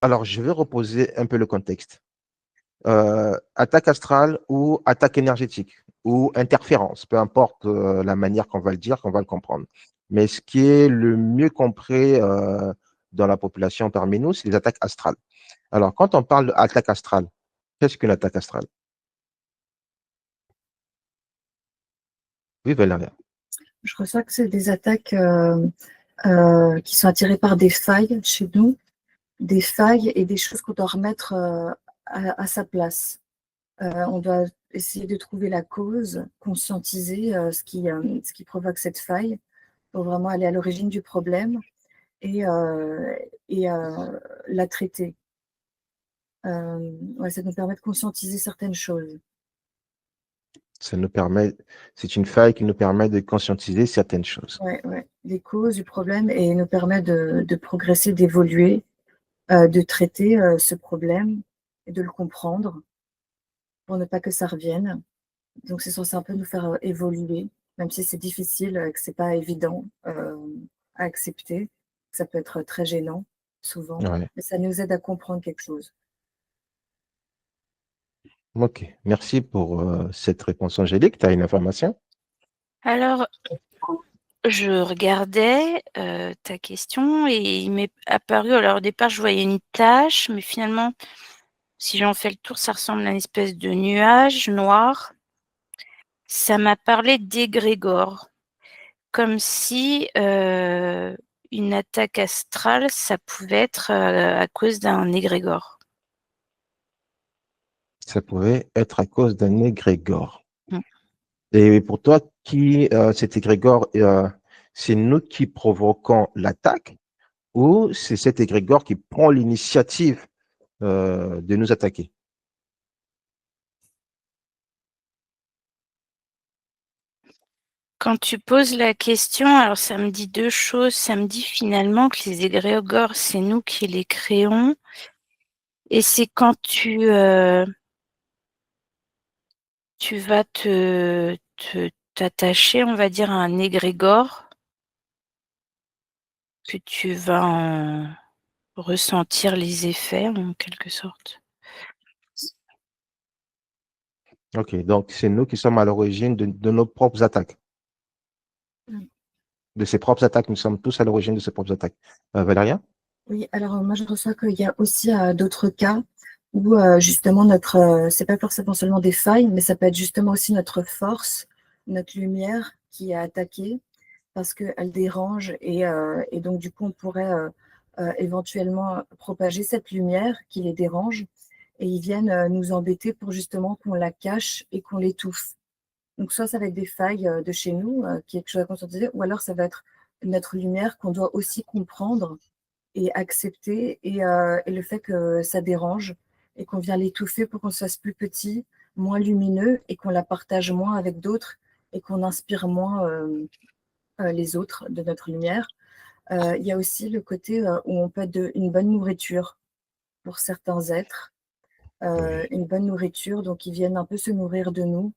Alors, je vais reposer un peu le contexte. Attaque astrale ou attaque énergétique ou interférence, peu importe la manière qu'on va le dire, qu'on va le comprendre. Mais ce qui est le mieux compris dans la population parmi nous, c'est les attaques astrales. Alors, quand on parle d'attaque astrale, qu'est-ce qu'une attaque astrale? Oui, Valérie. Je ressens que c'est des attaques qui sont attirées par des failles chez nous, des failles et des choses qu'on doit remettre à sa place. On doit essayer de trouver la cause, conscientiser ce qui provoque cette faille pour vraiment aller à l'origine du problème et, euh, et la traiter. Ouais, ça nous permet de conscientiser certaines choses. Ça nous permet, c'est une faille qui nous permet de conscientiser certaines choses. Ouais, ouais. Les causes du problème et nous permet de progresser, d'évoluer, de traiter ce problème et de le comprendre pour ne pas que ça revienne. Donc c'est censé un peu nous faire évoluer, même si c'est difficile, que c'est pas évident à accepter. Ça peut être très gênant, souvent, Ouais. mais ça nous aide à comprendre quelque chose. OK. Merci pour cette réponse, Angélique. Tu as une information? Alors, je regardais ta question et il m'est apparu, alors au départ, je voyais une tache, mais finalement, si j'en fais le tour, ça ressemble à une espèce de nuage noir. Ça m'a parlé d'égrégore, comme si une attaque astrale, ça pouvait être à cause d'un égrégore. Ça pouvait être à cause d'un égrégore. Mm. Et pour toi, cet égrégore, c'est nous qui provoquons l'attaque ou c'est cet égrégore qui prend l'initiative de nous attaquer? Quand tu poses la question, alors ça me dit deux choses. Ça me dit finalement que les égrégores, c'est nous qui les créons. Et c'est quand tu vas t'attacher, on va dire, à un égrégore, que tu vas en ressentir les effets, en quelque sorte. OK, donc c'est nous qui sommes à l'origine de nos propres attaques. Mm. De ses propres attaques, nous sommes tous à l'origine de ses propres attaques. Valéria? Oui, alors moi je reçois qu'il y a aussi d'autres cas où justement c'est pas forcément seulement des failles, mais ça peut être justement aussi notre force, notre lumière qui est attaquée parce qu'elle dérange et donc du coup on pourrait éventuellement propager cette lumière qui les dérange et ils viennent nous embêter pour justement qu'on la cache et qu'on l'étouffe. Donc soit ça va être des failles de chez nous qui est quelque chose à conscientiser, ou alors ça va être notre lumière qu'on doit aussi comprendre et accepter et le fait que ça dérange et qu'on vient l'étouffer pour qu'on se fasse plus petit, moins lumineux et qu'on la partage moins avec d'autres et qu'on inspire moins les autres de notre lumière. Il y a aussi le côté où on peut être une bonne nourriture pour certains êtres, Oui. une bonne nourriture, donc ils viennent un peu se nourrir de nous,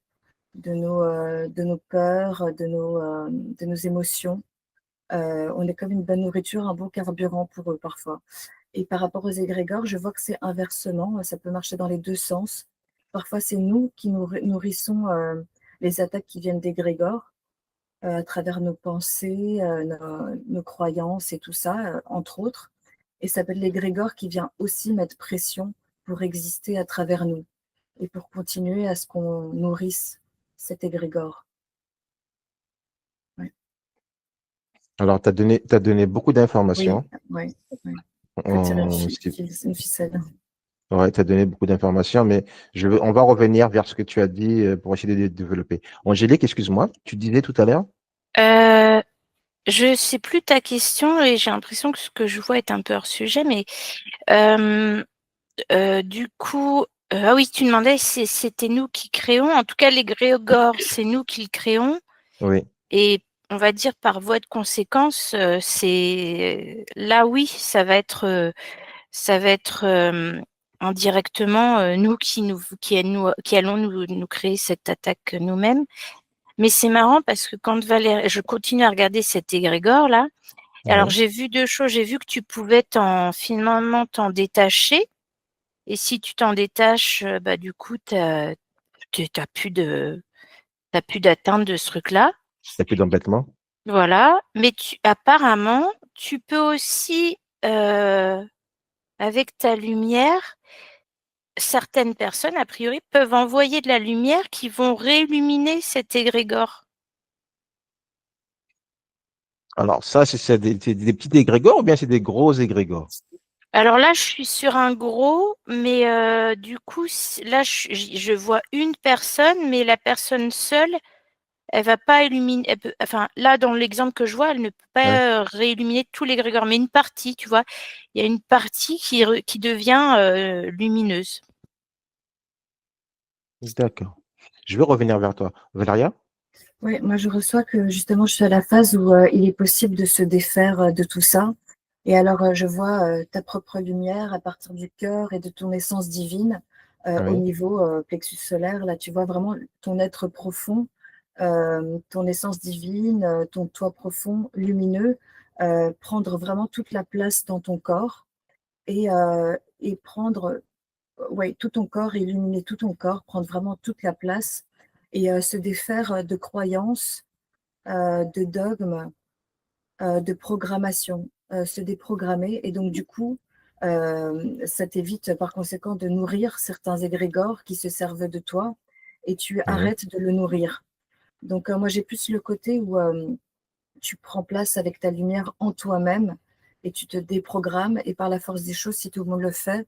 de nos peurs, de nos émotions. On est comme une bonne nourriture, un bon carburant pour eux parfois. Et par rapport aux égrégores, je vois que c'est inversement, ça peut marcher dans les deux sens. Parfois, c'est nous qui nourrissons les attaques qui viennent d'égrégores à travers nos pensées, nos croyances et tout ça, entre autres. Et ça peut être l'égrégore qui vient aussi mettre pression pour exister à travers nous et pour continuer à ce qu'on nourrisse cet égrégore. Ouais. Alors, tu as donné beaucoup Oui, d'informations. oui, oui. Il faut tirer On- une ficelle. Ouais, tu as donné beaucoup d'informations, mais on va revenir vers ce que tu as dit pour essayer de développer. Angélique, excuse-moi, tu disais tout à l'heure? Je sais plus ta question et j'ai l'impression que ce que je vois est un peu hors sujet, mais du coup, ah oui, tu demandais si c'était nous qui créons. En tout cas, l'égrégore, c'est nous qui le créons. Oui. Et on va dire par voie de conséquence, c'est là, oui, ça va être indirectement nous qui allons nous créer cette attaque nous-mêmes. Mais c'est marrant parce que quand Valérie, je continue à regarder cet égrégore là, Alors, Ouais. j'ai vu 2 choses. J'ai vu que tu pouvais finalement t'en détacher. Et si tu t'en détaches, bah, du coup, t'as plus d'atteinte de ce truc-là. Il n'y a plus d'embêtement. Voilà. Mais apparemment, tu peux aussi, avec ta lumière, certaines personnes, a priori, peuvent envoyer de la lumière qui vont réilluminer cet égrégore. Alors, ça, c'est des petits égrégores ou bien c'est des gros égrégores? Alors là, je suis sur un gros, mais du coup, là, je vois une personne, mais la personne seule, elle va pas illuminer. Enfin, là, dans l'exemple que je vois, elle ne peut Ouais. pas réilluminer tous les égrégores, mais une partie, tu vois. Il y a une partie qui devient lumineuse. D'accord. Je vais revenir vers toi. Valéria? Oui, moi je reçois que justement je suis à la phase où il est possible de se défaire de tout ça. Et alors je vois ta propre lumière à partir du cœur et de ton essence divine au Oui. niveau plexus solaire. Là, tu vois vraiment ton être profond, ton essence divine, ton toi profond, lumineux, prendre vraiment toute la place dans ton corps et prendre ouais, tout ton corps, illuminer tout ton corps, prendre vraiment toute la place et se défaire de croyances, de dogmes, de programmation, se déprogrammer. Et donc, du coup, ça t'évite par conséquent de nourrir certains égrégores qui se servent de toi et tu Oui. arrêtes de le nourrir. Donc, moi, j'ai plus le côté où tu prends place avec ta lumière en toi-même et tu te déprogrammes. Et par la force des choses, si tout le monde le fait,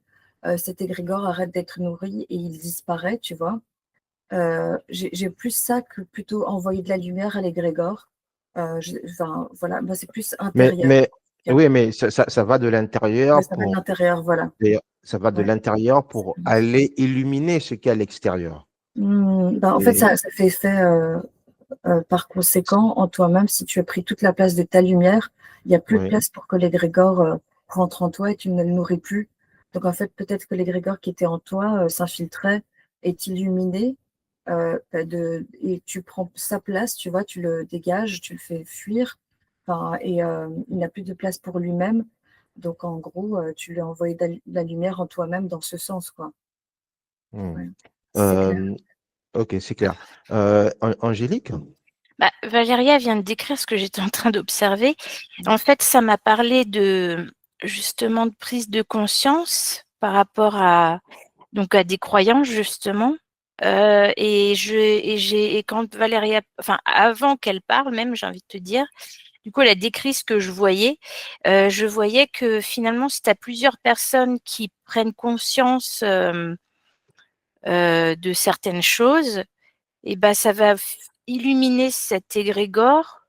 cet égrégore arrête d'être nourri et il disparaît, tu vois. J'ai plus ça que plutôt envoyer de la lumière à l'égrégore. Enfin, voilà, moi, c'est plus intérieur. Mais Tiens. oui, mais ça va de Ouais, l'intérieur ça va de l'intérieur, voilà. ça va de Ouais. l'intérieur pour aller illuminer ce qu'il y a à l'extérieur. Ben, en fait, Et ça fait effet par conséquent en toi-même. Si tu as pris toute la place de ta lumière, il n'y a plus de oui. place pour que l'égrégore rentre en toi et tu ne le nourris plus. Donc, en fait, peut-être que l'égrégore qui était en toi s'infiltrait, est illuminé et tu prends sa place, tu vois, tu le dégages, tu le fais fuir. Enfin, et il n'a plus de place pour lui-même. Donc, en gros, tu lui as envoyé de la lumière en toi-même dans ce sens, quoi. Hmm. Ouais. C'est clair. Ok, c'est clair. Angélique? Bah, Valéria vient de décrire ce que j'étais en train d'observer. En fait, ça m'a parlé justement de prise de conscience par rapport à des croyances, justement. Et quand Valéria, enfin, avant qu'elle parle même, j'ai envie de te dire, du coup, elle a décrit ce que je voyais. Je voyais que finalement, si tu as plusieurs personnes qui prennent conscience de certaines choses, et ben, ça va illuminer cet égrégore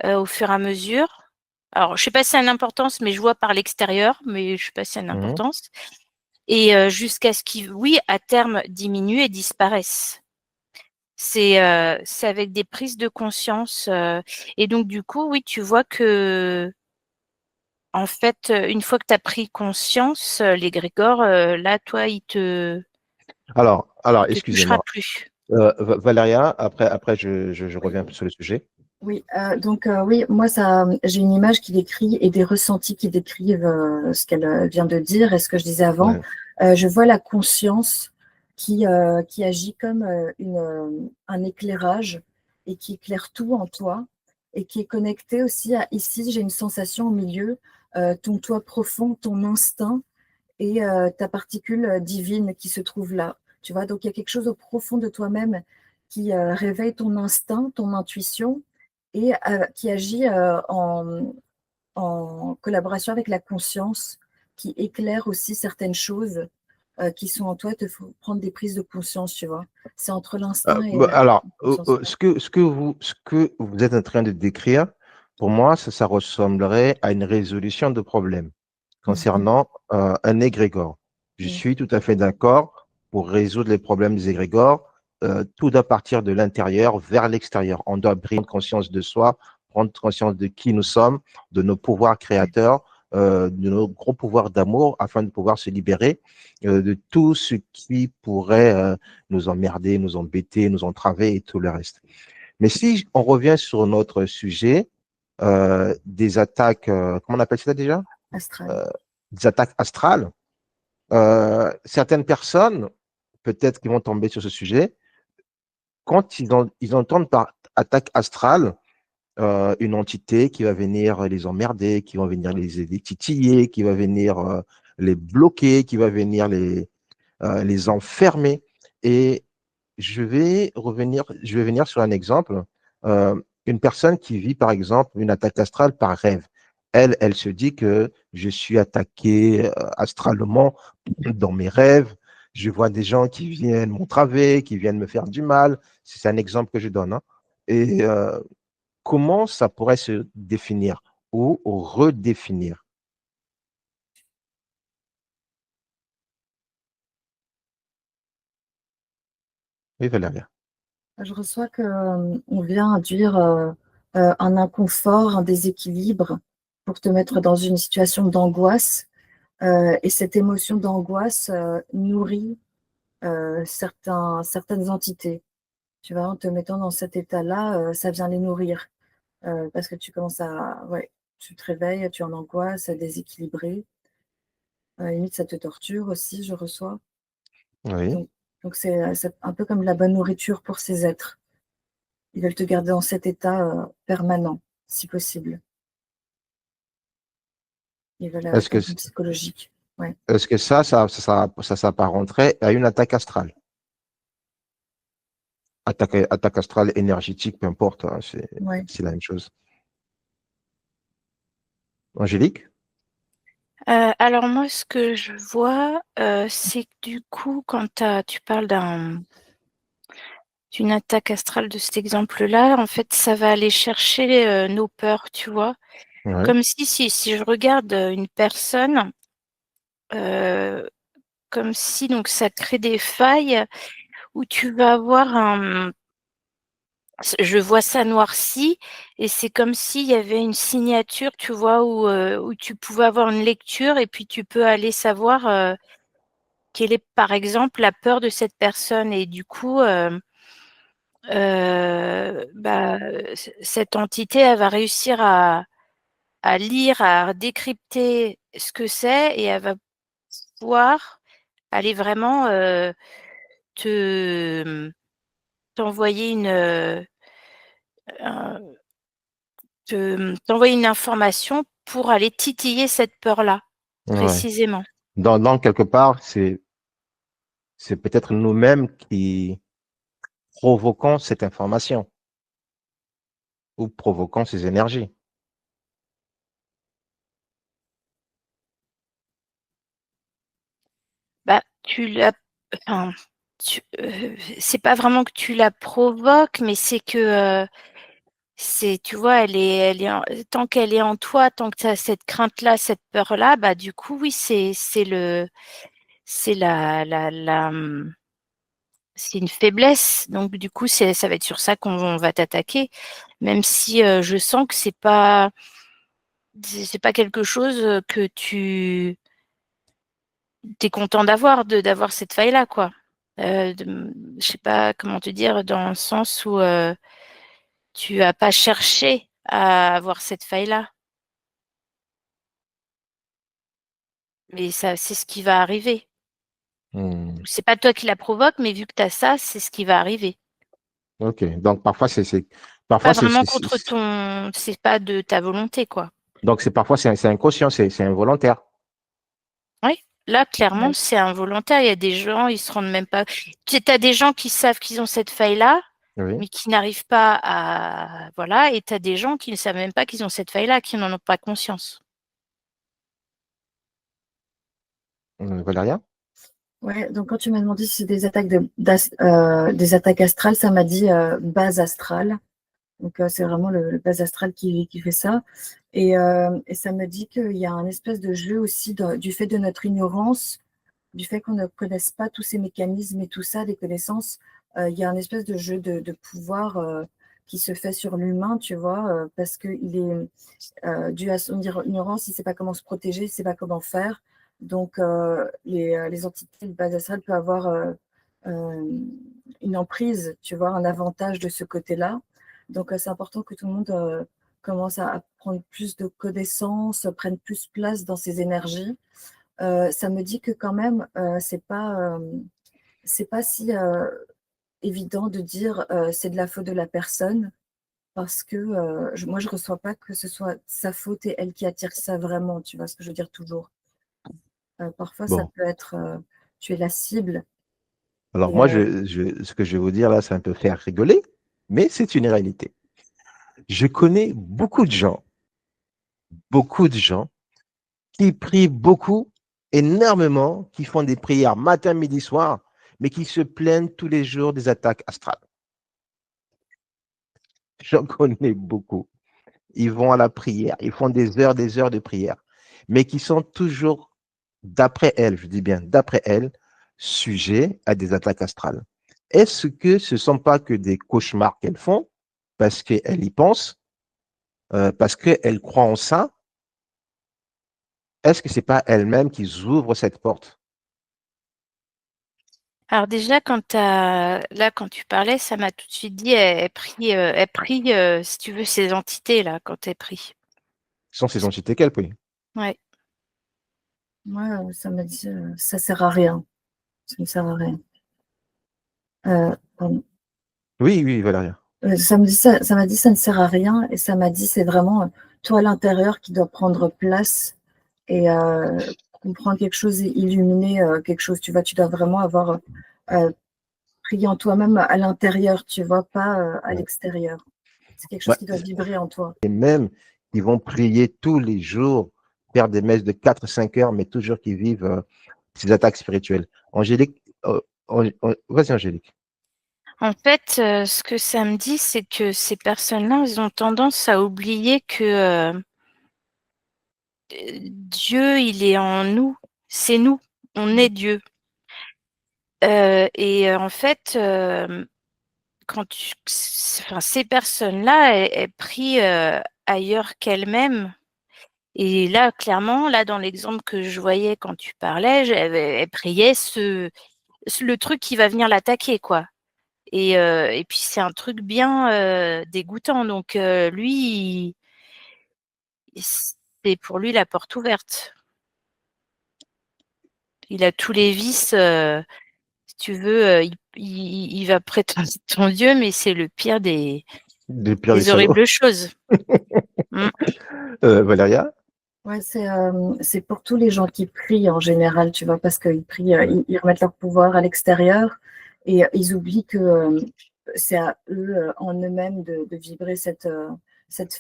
au fur et à mesure. Alors, je ne sais pas si ça a une importance, mais je vois par l'extérieur, mais je ne sais pas si ça a une Mhm. importance. Et jusqu'à ce qu'il, oui, à terme, diminue et disparaisse. C'est avec des prises de conscience. Et donc, du coup, oui, tu vois que, en fait, une fois que tu as pris conscience, l'égrégore, là, toi, Alors, il te touchera excusez-moi. plus. Valéria, après je reviens sur le sujet. Oui, donc oui, moi ça, j'ai une image qui décrit et des ressentis qui décrivent ce qu'elle vient de dire et ce que je disais avant. Ouais. Je vois la conscience qui agit comme un éclairage et qui éclaire tout en toi et qui est connecté aussi à ici, j'ai une sensation au milieu, ton toi profond, ton instinct et ta particule divine qui se trouve là. Tu vois, donc il y a quelque chose au profond de toi-même qui réveille ton instinct, ton intuition et qui agit en collaboration avec la conscience, qui éclaire aussi certaines choses qui sont en toi, te faut prendre des prises de conscience, tu vois. C'est entre l'instinct et la Alors, conscience. ce que vous êtes en train de décrire, pour moi, ça ressemblerait à une résolution de problème Mhm. concernant un égrégore. Je Mhm. suis tout à fait d'accord pour résoudre les problèmes des égrégores. Tout doit partir de l'intérieur vers l'extérieur. On doit prendre conscience de soi, prendre conscience de qui nous sommes, de nos pouvoirs créateurs, de nos gros pouvoirs d'amour, afin de pouvoir se libérer de tout ce qui pourrait nous emmerder, nous embêter, nous entraver et tout le reste. Mais si on revient sur notre sujet, des attaques, comment on appelle ça déjà? Astral. Des attaques astrales. Certaines personnes, peut-être qui vont tomber sur ce sujet, quand ils entendent par attaque astrale, une entité qui va venir les emmerder, qui va venir les titiller, qui va venir les bloquer, qui va venir les enfermer. Et je vais venir sur un exemple. Une personne qui vit, par exemple, une attaque astrale par rêve. Elle se dit que je suis attaqué astralement dans mes rêves. Je vois des gens qui viennent m'entraver, qui viennent me faire du mal. C'est un exemple que je donne, hein. Et comment ça pourrait se définir ou redéfinir? Oui, Valéria. Je reçois qu'on vient induire un inconfort, un déséquilibre pour te mettre dans une situation d'angoisse. Et cette émotion d'angoisse nourrit certaines entités. Tu vois, en te mettant dans cet état-là, ça vient les nourrir. Parce que tu commences à... Ouais, tu te réveilles, tu es en angoisse, déséquilibré. Limite, ça te torture aussi, je reçois. Oui. Donc c'est un peu comme la bonne nourriture pour ces êtres. Ils veulent te garder dans cet état permanent, si possible. Ils veulent Est-ce que, atteindre psychologique. Ouais. est-ce que ça s'apparenterait à une attaque astrale? Attaque astrale énergétique, peu importe, hein, Ouais. c'est la même chose. Angélique? Alors moi, ce que je vois, c'est que du coup, quand tu parles d'une attaque astrale de cet exemple-là, en fait, ça va aller chercher nos peurs, tu vois. Oui. Comme si je regarde une personne, comme si donc ça crée des failles où tu vas avoir je vois ça noirci et c'est comme s'il y avait une signature, tu vois, où tu pouvais avoir une lecture et puis tu peux aller savoir quelle est, par exemple, la peur de cette personne. Et du coup, cette entité, elle va réussir à lire, à décrypter ce que c'est et elle va pouvoir aller vraiment t'envoyer t'envoyer une information pour aller titiller cette peur-là, Ouais. précisément. Donc, quelque part, c'est peut-être nous-mêmes qui provoquons cette information ou provoquons ces énergies. Bah, enfin, c'est pas vraiment que tu la provoques, mais c'est que tu vois, tant qu'elle est en toi, tant que tu as cette crainte-là, cette peur-là, bah du coup, oui, c'est c'est une faiblesse. Donc du coup, ça va être sur ça qu'on va t'attaquer, même si je sens que c'est pas quelque chose que tu es content d'avoir cette faille-là, quoi. Je sais pas comment te dire, dans le sens où tu as pas cherché à avoir cette faille-là. Mais ça, c'est ce qui va arriver. Hmm. C'est pas toi qui la provoque, mais vu que tu as ça, c'est ce qui va arriver. OK. Donc, parfois, Pas parfois, vraiment c'est pas de ta volonté, quoi. donc, parfois, c'est inconscient, c'est involontaire. Oui. Là, clairement, Ouais. c'est involontaire. Il y a des gens, ils se rendent même pas. Tu as des gens qui savent qu'ils ont cette faille-là, Oui. mais qui n'arrivent pas à. Voilà. Et tu as des gens qui ne savent même pas qu'ils ont cette faille-là, qui n'en ont pas conscience. Valéria? Ouais, donc quand tu m'as demandé si c'est des attaques des attaques astrales, ça m'a dit base astrale. Donc c'est vraiment le base astral qui fait ça. Et ça me dit qu'il y a un espèce de jeu aussi du fait de notre ignorance, du fait qu'on ne connaisse pas tous ces mécanismes et tout ça, des connaissances. Il y a un espèce de jeu de pouvoir qui se fait sur l'humain, tu vois, parce qu'il est dû à son ignorance, il ne sait pas comment se protéger, il ne sait pas comment faire. Donc, les entités de base astrale peuvent avoir une emprise, tu vois, un avantage de ce côté-là. Donc, c'est important que tout le monde commencent à prendre plus de connaissances, prennent plus place dans ces énergies, ça me dit que quand même, c'est pas si évident de dire c'est de la faute de la personne, parce que moi, je ne reçois pas que ce soit sa faute et elle qui attire ça vraiment, tu vois ce que je veux dire toujours. Parfois, ça Bon, peut être tu es la cible. alors Et, moi, ce que je vais vous dire là, ça me peut faire rigoler, mais c'est une réalité. Je connais beaucoup de gens qui prient beaucoup, énormément, qui font des prières matin, midi, soir, mais qui se plaignent tous les jours des attaques astrales. J'en connais beaucoup. Ils vont à la prière, ils font des heures de prière, mais qui sont toujours, d'après elles, je dis bien d'après elles, sujets à des attaques astrales. Est-ce que ce ne sont pas que des cauchemars qu'elles font parce qu'elles y pensent, parce qu'elles croient en ça? Est-ce que ce n'est pas elles-mêmes qui ouvrent cette porte? Alors déjà, quand tu parlais, ça m'a tout de suite dit, elle prie, si tu veux, ces entités-là, quand elle prie. Ce sont ces entités qu'elles prient. Ouais. moi, ça m'a dit ça sert à rien. Ça ne sert à rien. Pardon. Oui, oui, Valéria. Ça m'a dit ça ne sert à rien, et ça m'a dit c'est vraiment toi à l'intérieur qui doit prendre place et comprendre quelque chose et illuminer quelque chose. Tu vois, tu dois vraiment avoir prié en toi-même à l'intérieur, tu vois, pas à Ouais. l'extérieur. C'est quelque chose Ouais. qui doit vibrer en toi. Et même, ils vont prier tous les jours, faire des messes de 4 5 heures, mais toujours qu'ils vivent ces attaques spirituelles. Angélique, vas-y Angélique. En fait, ce que ça me dit, c'est que ces personnes-là, elles ont tendance à oublier que Dieu, il est en nous. C'est nous. On est Dieu. Et en fait, ces personnes-là, elles prient ailleurs qu'elles-mêmes. Et là, clairement, là, dans l'exemple que je voyais quand tu parlais, elle priait le truc qui va venir l'attaquer, quoi. Et puis, c'est un truc bien dégoûtant. Donc, lui, c'est pour lui la porte ouverte. Il a tous les vices. Si tu veux, il va prétendre ton Dieu, mais c'est le pire des Le pire des salauds. horribles choses. Mm. Valéria? Ouais, c'est pour tous les gens qui prient en général, tu vois, parce qu'ils prient, ils remettent leur pouvoir à l'extérieur et ils oublient que c'est à eux, en eux-mêmes, de vibrer cette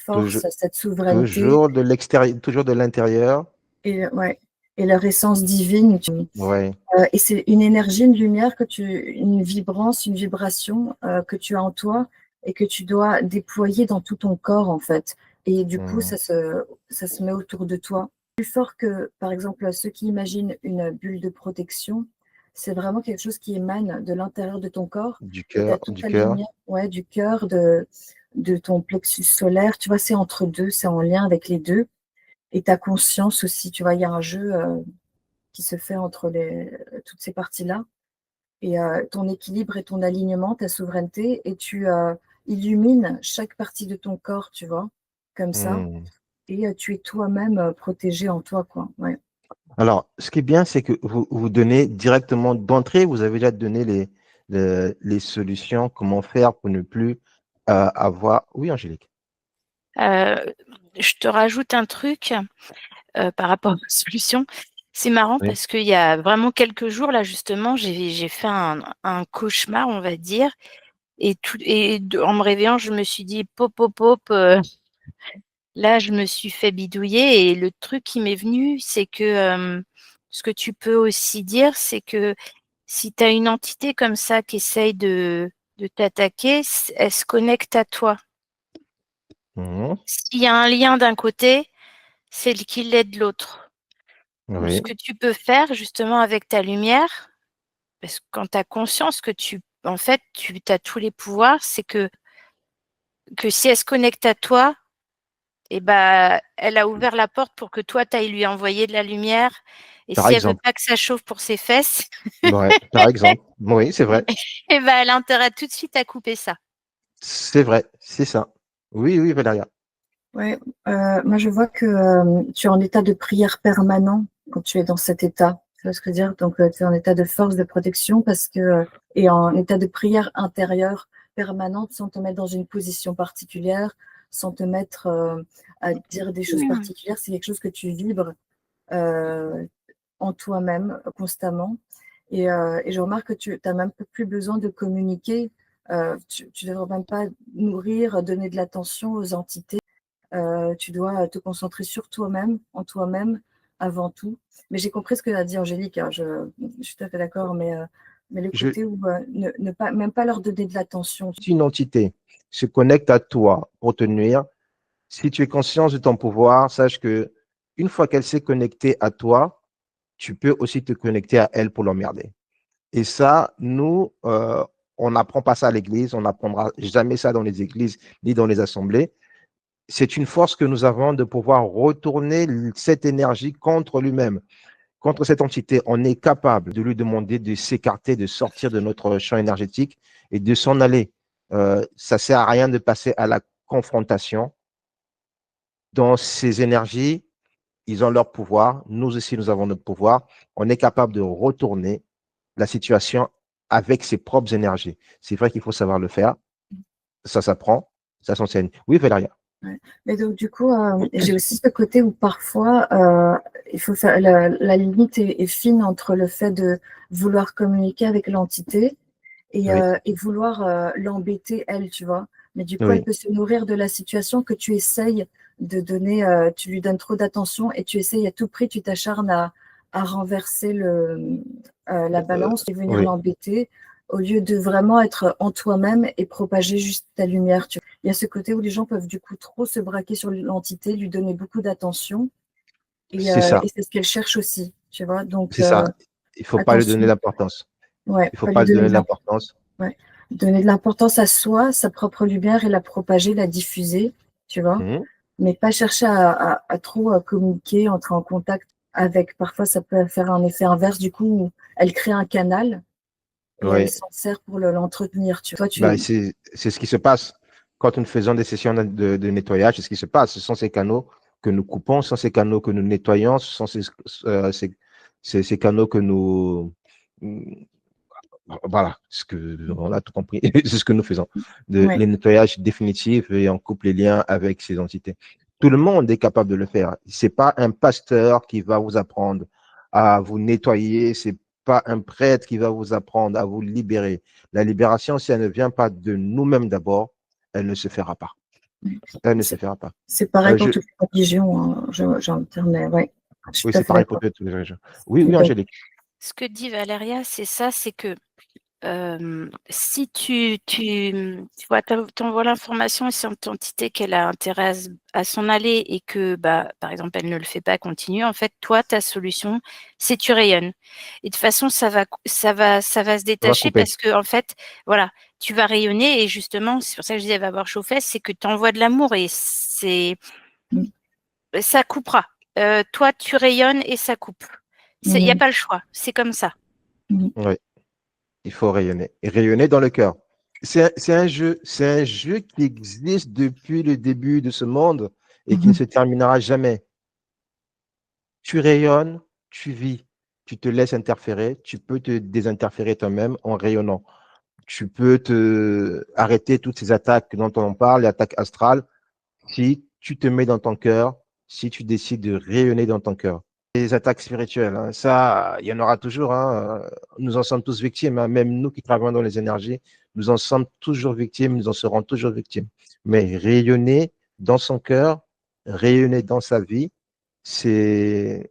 Toujours, force, cette souveraineté toujours de l'extérieur, toujours de l'intérieur. et, ouais, et leur essence divine. Ouais. Et c'est une énergie, une lumière, une vibrance, une vibration que tu as en toi et que tu dois déployer dans tout ton corps, en fait. Et du coup, Mhm. ça se met autour de toi. Plus fort que, par exemple, ceux qui imaginent une bulle de protection, c'est vraiment quelque chose qui émane de l'intérieur de ton corps. Du Et tu as cœur, toute du ta cœur. lumière, ouais, du cœur, de ton plexus solaire. Tu vois, c'est entre deux, c'est en lien avec les deux. Et ta conscience aussi, tu vois, il y a un jeu qui se fait entre toutes ces parties-là. Et ton équilibre et ton alignement, ta souveraineté, et tu illumines chaque partie de ton corps, tu vois, comme ça. Mhm. Et tu es toi-même protégé en toi, quoi. Ouais. Alors, ce qui est bien, c'est que vous donnez directement d'entrée, vous avez déjà donné les solutions, comment faire pour ne plus avoir. Oui, Angélique. Je te rajoute un truc par rapport aux solutions. C'est marrant Oui. parce qu'il y a vraiment quelques jours, là, justement, j'ai fait un cauchemar, on va dire. En me réveillant, je me suis dit, pop, pop, pop. Là, je me suis fait bidouiller. Et le truc qui m'est venu, c'est que ce que tu peux aussi dire, c'est que si tu as une entité comme ça qui essaye de t'attaquer, elle se connecte à toi. Mhm. S'il y a un lien d'un côté, c'est qu'il l'est de l'autre. Donc, ce Oui, que tu peux faire justement avec ta lumière, parce que quand tu as conscience que en fait, tu as tous les pouvoirs, c'est que si elle se connecte à toi, et ben, elle a ouvert la porte pour que toi, tu ailles lui envoyer de la lumière. Et par si elle veut exemple. pas que ça chauffe pour ses fesses, Ouais, par exemple. Oui, c'est vrai. et ben, elle a intérêt tout de suite à couper ça. C'est vrai. C'est ça. Oui, oui, Valéria. Ouais, moi je vois que tu es en état de prière permanent quand tu es dans cet état. Tu vois ce que je veux dire? Donc tu es en état de force, de protection parce que et en état de prière intérieure permanente sans te mettre dans une position particulière, sans te mettre à dire des choses particulières. C'est quelque chose que tu vibres euh, en toi-même constamment. Et je remarque que tu n'as même plus besoin de communiquer. Tu ne devrais même pas nourrir, donner de l'attention aux entités. Tu dois te concentrer sur toi-même, en toi-même, avant tout. Mais j'ai compris ce que a dit Angélique, hein, je suis tout à fait d'accord, mais le Je, côté où ne pas, même pas leur donner de l'attention. si une entité se connecte à toi pour te nuire, si tu es conscient de ton pouvoir, sache que une fois qu'elle s'est connectée à toi, tu peux aussi te connecter à elle pour l'emmerder. Et ça, nous, on n'apprend pas ça à l'église, on n'apprendra jamais ça dans les églises ni dans les assemblées. C'est une force que nous avons de pouvoir retourner cette énergie contre lui-même, contre cette entité. On est capable de lui demander de s'écarter, de sortir de notre champ énergétique et de s'en aller. Ça ne sert à rien de passer à la confrontation. Dans ces énergies, ils ont leur pouvoir. Nous aussi, nous avons notre pouvoir. On est capable de retourner la situation avec ses propres énergies. C'est vrai qu'il faut savoir le faire. Ça s'apprend, ça s'enseigne. Oui, Valéria. Ouais. Mais donc, du coup, j'ai aussi ce côté où parfois, il faut faire la limite est fine entre le fait de vouloir communiquer avec l'entité Oui, et vouloir l'embêter, elle, tu vois. Mais du coup, elle oui, peut se nourrir de la situation que tu essayes de donner, tu lui donnes trop d'attention et tu essayes à tout prix, tu t'acharnes à renverser la balance et venir oui. l'embêter au lieu de vraiment être en toi-même et propager juste ta lumière. Il y a ce côté où les gens peuvent du coup trop se braquer sur l'entité, lui donner beaucoup d'attention C'est ça, et c'est ce qu'elle cherche aussi, tu vois. Donc, c'est ça. Il ne faut pas lui donner attention, l'importance. ouais, Il ne faut pas lui pas lui donner donner de l'importance. l'importance. Ouais. Donner de l'importance à soi, sa propre lumière et la propager, la diffuser, tu vois. Mhm. Mais pas chercher à trop communiquer, entrer en contact avec. Parfois, ça peut faire un effet inverse. Du coup, où elle crée un canal et elle Oui. s'en sert pour l'entretenir. Tu vois, Bah, c'est ce qui se passe quand nous faisons des sessions de nettoyage. C'est ce qui se passe. Ce sont ces canaux que nous coupons, ce sont ces canaux que nous nettoyons, ce sont ces canaux que nous. Voilà, on a tout compris. C'est ce que nous faisons. ouais. Les nettoyages définitifs et on coupe les liens avec ces entités. Tout le monde est capable de le faire. C'est pas un pasteur qui va vous apprendre à vous nettoyer. C'est pas un prêtre qui va vous apprendre à vous libérer. La libération, si elle ne vient pas de nous-mêmes d'abord, elle ne se fera pas. Elle ne se fera pas. C'est pareil pour Je, toutes les religions, hein, j'ai envie de dire, mais ouais, je suis oui, tout à c'est fait pareil pour d'accord. toutes les régions. Oui, oui, Donc, Angélique. Ce que dit Valéria, c'est ça, c'est que si tu vois, t'envoies l'information à cette entité qu'elle a intérêt à s'en aller et que, bah, par exemple, elle ne le fait pas, continue, en fait, toi, ta solution, c'est tu rayonnes. Et de toute façon, ça va se On va détacher couper. parce que, en fait, voilà, tu vas rayonner et justement, c'est pour ça que je disais, elle va avoir chauffé, c'est que tu envoies de l'amour et ça coupera. Toi, tu rayonnes et ça coupe. Il n'y a pas le choix, c'est comme ça. Oui, il faut rayonner. Et rayonner dans le cœur. C'est un jeu qui existe depuis le début de ce monde et qui ne se terminera jamais. Tu rayonnes, tu vis, tu te laisses interférer, tu peux te désinterférer toi-même en rayonnant. Tu peux te arrêter toutes ces attaques dont on parle, les attaques astrales, si tu te mets dans ton cœur, si tu décides de rayonner dans ton cœur. Les attaques spirituelles, hein, ça, il y en aura toujours. Hein. Nous en sommes tous victimes. Hein. Même nous qui travaillons dans les énergies, nous en sommes toujours victimes, nous en serons toujours victimes. Mais rayonner dans son cœur, rayonner dans sa vie, c'est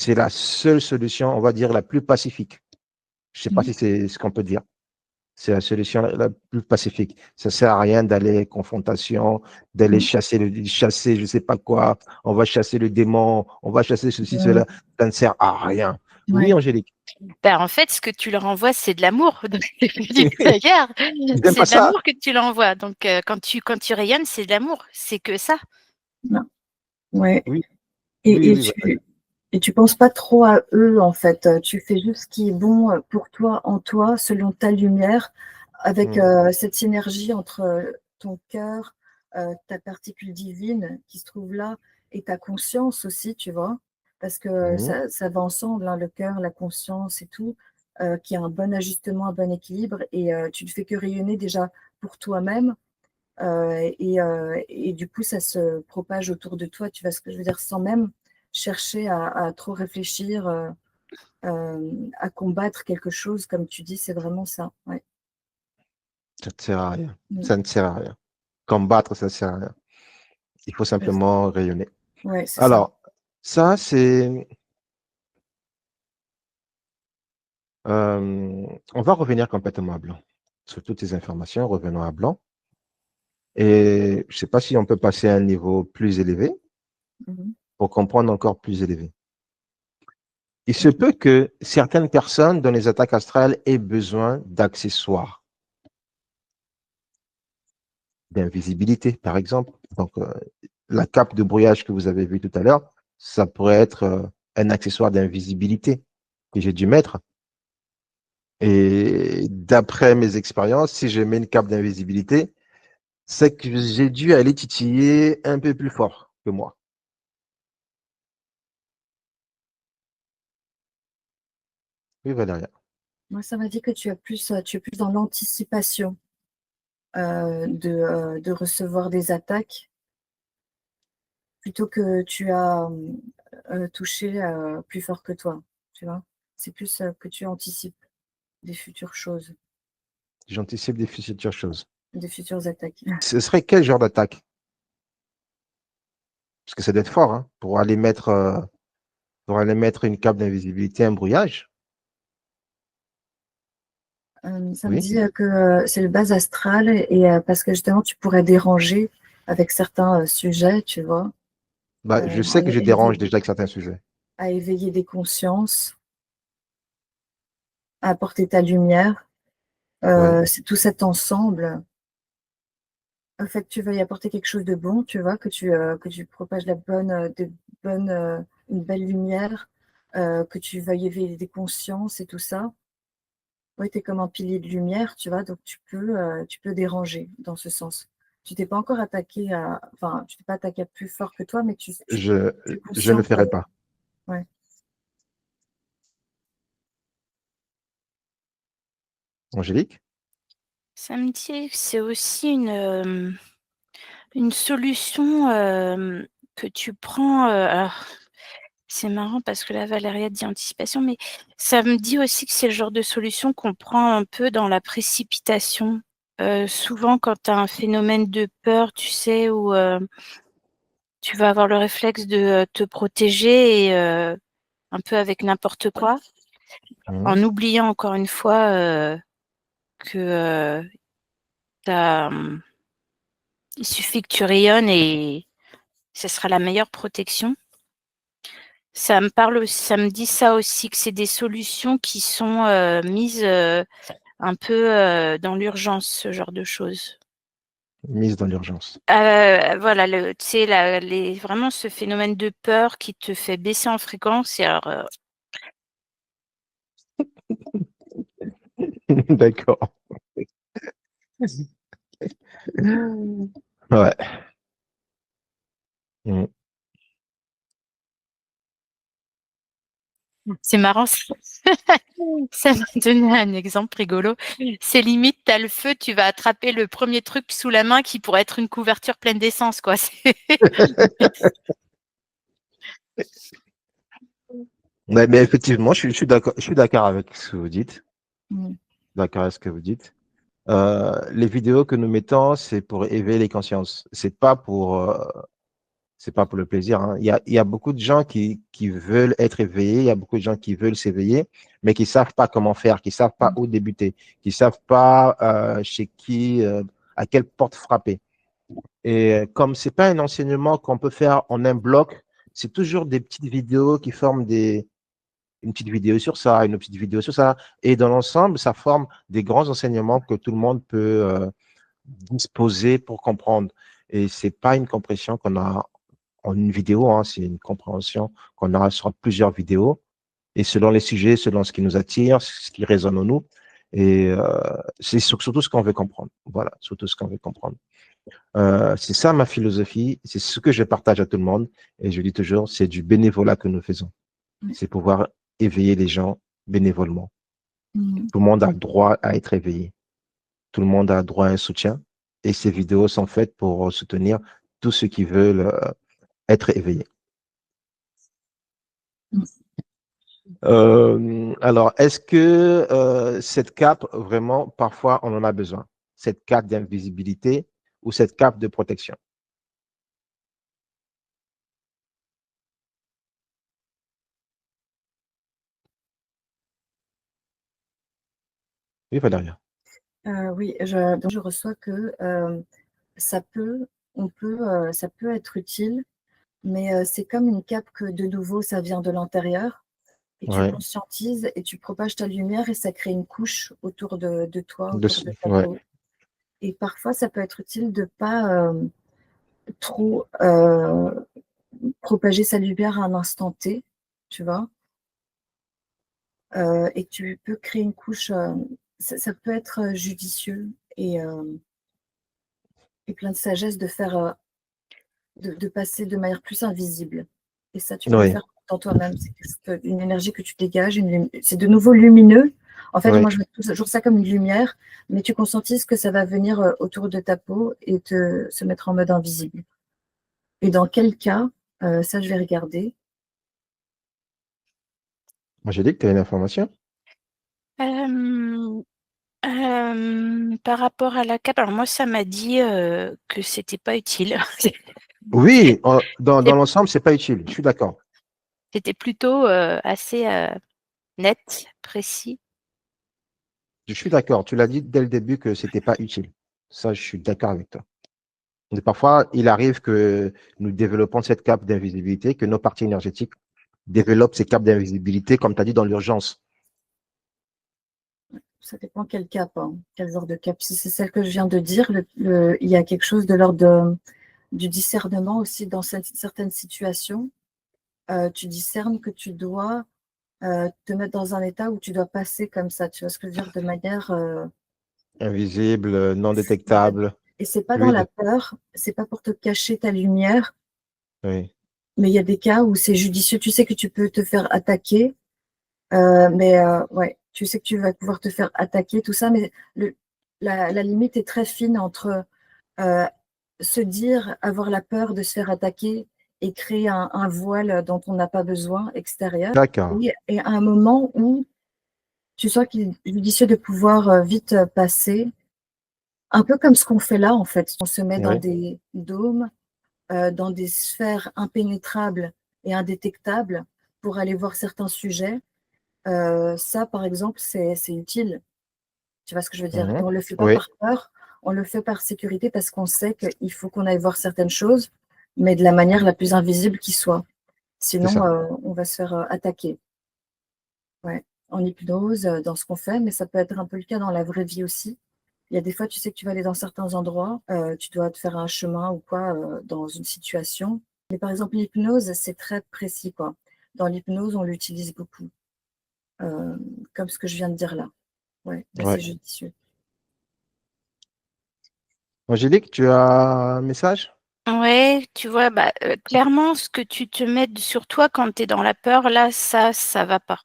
la seule solution, on va dire, la plus pacifique. Je ne sais pas si c'est ce qu'on peut dire. C'est la solution la plus pacifique. Ça ne sert à rien d'aller confrontation, d'aller chasser, je ne sais pas quoi. On va chasser le démon, on va chasser ceci, cela. Ça ne sert à rien. Oui, Ouais. Angélique. Ben, en fait, ce que tu leur envoies, c'est de l'amour. Donc, regarde, Ils n'aiment c'est pas de ça. l'amour que tu leur envoies. Donc, quand tu rayonnes, c'est de l'amour. C'est que ça. Non. Ouais. Oui, Et, oui, et oui. tu et tu penses pas trop à eux, en fait. Tu fais juste ce qui est bon pour toi, en toi, selon ta lumière, avec cette synergie entre ton cœur, ta particule divine qui se trouve là et ta conscience aussi, tu vois, parce que ça va ensemble, hein, le cœur, la conscience et tout, qui a un bon ajustement, un bon équilibre, et tu ne fais que rayonner déjà pour toi-même, et du coup, ça se propage autour de toi, tu vois ce que je veux dire, sans même chercher à trop réfléchir, à combattre quelque chose, comme tu dis, c'est vraiment ça. Ouais. Ça ne sert à rien. Mm. Ça ne sert à rien. Combattre, ça ne sert à rien. Il faut simplement rayonner. Ouais, c'est ça. Alors, ça, c'est... on va revenir complètement à blanc. Sur toutes ces informations, revenons à blanc. Et je ne sais pas si on peut passer à un niveau plus élevé Mhm. pour comprendre encore plus élevé. Il se peut que certaines personnes dans les attaques astrales aient besoin d'accessoires, d'invisibilité, par exemple. Donc, la cape de brouillage que vous avez vue tout à l'heure, ça pourrait être un accessoire d'invisibilité que j'ai dû mettre. Et d'après mes expériences, si je mets une cape d'invisibilité, c'est que j'ai dû aller titiller un peu plus fort que moi. Oui, Valéria. Moi, ça m'a dit que tu es plus dans l'anticipation de recevoir des attaques, plutôt que tu as touché plus fort que toi, tu vois. C'est plus que tu anticipes des futures choses, J'anticipe des futures choses. des futures attaques. Ce serait quel genre d'attaque? Parce que ça doit être fort, hein, pour aller mettre une cape d'invisibilité, un brouillage. Ça me Oui. dit que c'est le bas astral, et parce que justement, tu pourrais déranger avec certains sujets, tu vois, Bah, je sais à que je dérange déjà avec certains sujets. à éveiller des consciences, à apporter ta lumière. Oui. C'est tout cet ensemble. En fait, tu vas y apporter quelque chose de bon, tu vois, que tu propages une belle lumière, que tu vas y éveiller des consciences et tout ça. Oui, tu es comme un pilier de lumière, tu vois, donc tu peux déranger dans ce sens. Tu t'es pas encore attaqué enfin, tu t'es pas attaqué à plus fort que toi, mais tu Je es ne le conscient que, ferai pas. ouais. Angélique? Ça me dit que c'est aussi une solution que tu prends. Alors, c'est marrant parce que là, Valéria dit anticipation, mais ça me dit aussi que c'est le genre de solution qu'on prend un peu dans la précipitation. Souvent, quand tu as un phénomène de peur, tu sais, où tu vas avoir le réflexe de te protéger, et un peu avec n'importe quoi, en oubliant encore une fois que il suffit que tu rayonnes et ce sera la meilleure protection. Ça me dit ça aussi, que c'est des solutions qui sont mises un peu dans l'urgence, ce genre de choses. Mise dans l'urgence. Voilà, tu sais, vraiment ce phénomène de peur qui te fait baisser en fréquence. Et alors, D'accord. Ouais. c'est marrant, ça m'a donné un exemple rigolo. C'est limite, tu as le feu, tu vas attraper le premier truc sous la main qui pourrait être une couverture pleine d'essence, quoi. Ouais, mais effectivement, je suis d'accord avec ce que vous dites. D'accord avec ce que vous dites. Les vidéos que nous mettons, c'est pour éveiller les consciences. C'est pas pour le plaisir, hein. Il y a beaucoup de gens qui veulent être éveillés, il y a beaucoup de gens qui veulent s'éveiller, mais qui savent pas comment faire, qui savent pas où débuter, qui savent pas chez qui, à quelle porte frapper. Et comme c'est pas un enseignement qu'on peut faire en un bloc, c'est toujours des petites vidéos qui forment une petite vidéo sur ça, une petite vidéo sur ça. Et dans l'ensemble, ça forme des grands enseignements que tout le monde peut disposer pour comprendre. Et c'est pas une compréhension qu'on a en une vidéo, hein, c'est une compréhension qu'on a sur plusieurs vidéos. Et selon les sujets, selon ce qui nous attire, ce qui résonne en nous. Et c'est surtout ce qu'on veut comprendre. Voilà, surtout ce qu'on veut comprendre. C'est ça ma philosophie, c'est ce que je partage à tout le monde. Et je dis toujours, c'est du bénévolat que nous faisons. Oui. C'est pouvoir éveiller les gens bénévolement. Mhm. Tout le monde a le droit à être éveillé. Tout le monde a le droit à un soutien. Et ces vidéos sont faites pour soutenir tous ceux qui veulent être éveillés. Alors, est-ce que cette cape, vraiment, parfois, on en a besoin? Cette cape d'invisibilité ou cette cape de protection? Oui, Valéria. Oui, donc je reçois que ça peut, ça peut être utile, mais c'est comme une cape que de nouveau, ça vient de l'intérieur et tu Ouais. conscientises et tu propages ta lumière et ça crée une couche autour de toi, autour de ta Ouais. peau. Et parfois, ça peut être utile de pas trop propager sa lumière à un instant T, tu vois, et tu peux créer une couche, ça peut être judicieux et plein de sagesse de faire, de passer de manière plus invisible. Et ça, tu peux le Oui, faire dans toi-même. C'est une énergie que tu dégages, c'est de nouveau lumineux. En fait, oui. moi, je vois toujours ça comme une lumière, mais tu conscientises que ça va venir autour de ta peau et se mettre en mode invisible. Et dans quel cas, ça, je vais regarder. Moi, j'ai dit que tu as une information. Par rapport à la cape, alors moi, ça m'a dit que c'était pas utile. Oui, dans l'ensemble, c'est pas utile. Je suis d'accord. C'était plutôt assez net, précis. Je suis d'accord. Tu l'as dit dès le début que c'était pas utile. Ça, je suis d'accord avec toi. Mais parfois, il arrive que nous développons cette cape d'invisibilité, que nos parties énergétiques développent ces capes d'invisibilité, comme tu as dit, dans l'urgence. Ça dépend quel cap, hein, quel genre de cap. Si c'est celle que je viens de dire, il y a quelque chose de l'ordre du discernement aussi dans certaines situations. Tu discernes que tu dois te mettre dans un état où tu dois passer comme ça, tu vois ce que je veux dire, de manière Invisible, non fluide. détectable, Et c'est pas dans la fluide. peur, c'est pas pour te cacher ta lumière, Oui, mais il y a des cas où c'est judicieux. Tu sais que tu peux te faire attaquer, ouais, tu sais que tu vas pouvoir te faire attaquer, tout ça, mais la limite est très fine entre euh, se dire, avoir la peur de se faire attaquer et créer un voile dont on n'a pas besoin extérieur, d'accord. et à un moment où tu sens qu'il est judicieux de pouvoir vite passer, un peu comme ce qu'on fait là, en fait. On se met dans Oui, des dômes, dans des sphères impénétrables et indétectables pour aller voir certains sujets. Ça, par exemple, c'est utile. Tu vois ce que je veux dire? Et mhm, on ne le fait pas oui, par peur, on le fait par sécurité parce qu'on sait qu'il faut qu'on aille voir certaines choses, mais de la manière la plus invisible qui soit. c'est Sinon, ça. on va se faire attaquer. Ouais. En hypnose, dans ce qu'on fait, mais ça peut être un peu le cas dans la vraie vie aussi. Il y a des fois, tu sais que tu vas aller dans certains endroits, tu dois te faire un chemin ou quoi dans une situation. Mais par exemple, l'hypnose, c'est très précis, quoi. Dans l'hypnose, on l'utilise beaucoup, euh, comme ce que je viens de dire là. Ouais, là, c'est Ouais. judicieux. Angélique, tu as un message? Ouais, tu vois, bah, clairement, ce que tu te mets sur toi quand tu es dans la peur, là, ça va pas.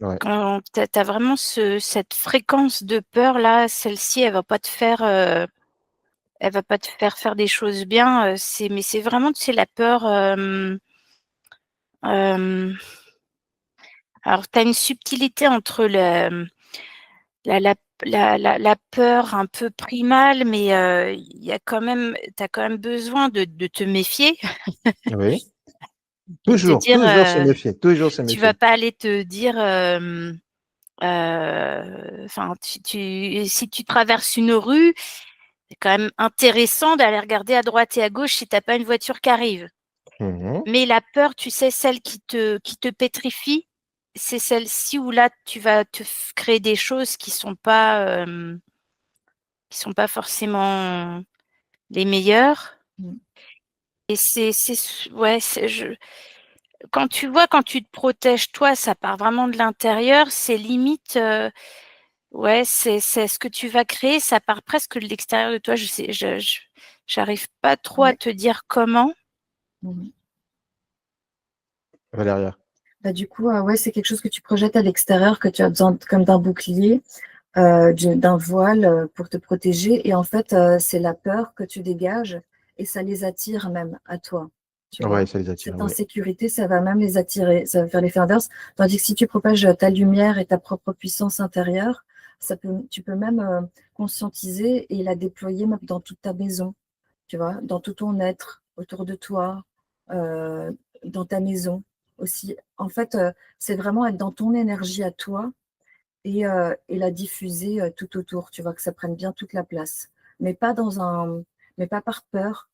Ouais. Quand tu as vraiment cette fréquence de peur, là, celle-ci, elle va pas te faire faire des choses bien. Mais c'est vraiment, tu sais, la peur. Alors, tu as une subtilité entre la, la, la peur un peu primale, mais il y a quand même, tu as quand même besoin de te méfier Oui. et de te Toujours, dire, toujours se méfier, toujours se tu vas méfier. pas aller te dire, enfin, si tu traverses une rue, c'est quand même intéressant d'aller regarder à droite et à gauche si tu n'as pas une voiture qui arrive. Mhm, Mais la peur, tu sais, celle qui te pétrifie, c'est celle-ci où là, tu vas créer des choses qui sont pas forcément les meilleures. Mm. Et ouais, quand tu vois, quand tu te protèges, toi, ça part vraiment de l'intérieur, c'est limite, Ouais, c'est ce que tu vas créer, ça part presque de l'extérieur de toi. J'arrive pas trop à te dire comment. Valéria. Bah, du coup, ouais, c'est quelque chose que tu projettes à l'extérieur, que tu as besoin comme d'un bouclier, d'un voile pour te protéger. Et en fait, c'est la peur que tu dégages et ça les attire même à toi. Tu vois, Ouais, ça les attire. cette Ouais. insécurité, ça va même les attirer, ça va faire l'effet inverse. Tandis que si tu propages ta lumière et ta propre puissance intérieure, tu peux même conscientiser et la déployer même dans toute ta maison, tu vois, dans tout ton être, autour de toi, dans ta maison aussi. En fait, c'est vraiment être dans ton énergie à toi et la diffuser tout autour, tu vois, que ça prenne bien toute la place. Mais pas mais pas par peur,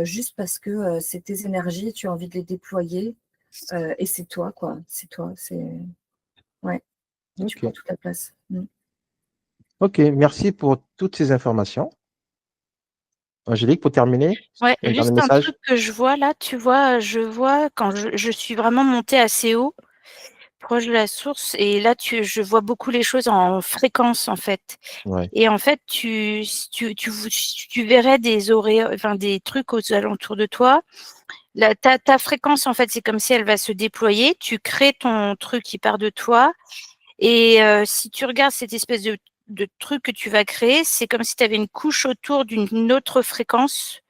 juste parce que c'est tes énergies, tu as envie de les déployer et c'est toi, quoi. C'est toi, ouais, et tu prends Ok. toute la place. Ok, merci pour toutes ces informations. Angélique, pour terminer, Ouais, un dernier juste un message. truc que je vois là, tu vois, je vois quand je suis vraiment montée assez haut, proche de la source, et là, je vois beaucoup les choses en fréquence, en fait. Ouais. Et en fait, tu verrais enfin, des trucs aux alentours de toi. Ta fréquence, en fait, c'est comme si elle va se déployer. Tu crées ton truc qui part de toi. Et si tu regardes cette espèce de truc que tu vas créer, c'est comme si tu avais une couche autour d'une autre fréquence,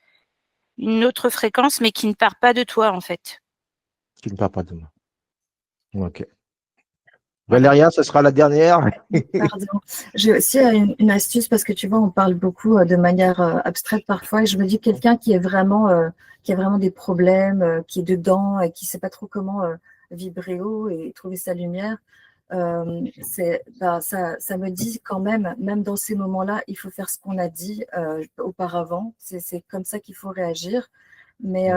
mais qui ne part pas de toi, en fait. Qui ne parle pas de moi. Ok. Voilà. Valéria, ce sera la dernière. Pardon. J'ai aussi une astuce parce que tu vois, on parle beaucoup de manière abstraite parfois et je me dis quelqu'un qui a vraiment des problèmes, qui est dedans et qui ne sait pas trop comment vibrer haut et trouver sa lumière, ça me dit quand même dans ces moments-là, il faut faire ce qu'on a dit auparavant. C'est comme ça qu'il faut réagir. Mais,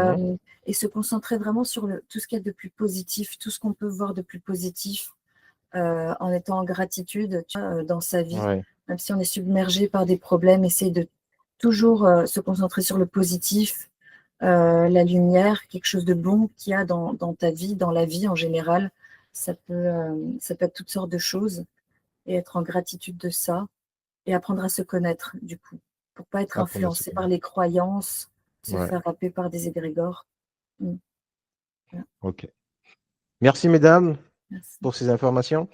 et se concentrer vraiment sur tout ce qu'il y a de plus positif, tout ce qu'on peut voir de plus positif. En étant en gratitude, tu vois, dans sa vie, Ouais. même si on est submergé par des problèmes, essayer de toujours se concentrer sur le positif, la lumière, quelque chose de bon qu'il y a dans ta vie, dans la vie en général. Ça peut être toutes sortes de choses et être en gratitude de ça et apprendre à se connaître du coup, pour pas être Apprendre à se influencé par connaître. les croyances, se Ouais. faire happer par des égrégores. Voilà. Ok. Merci, mesdames, Merci. pour ces informations.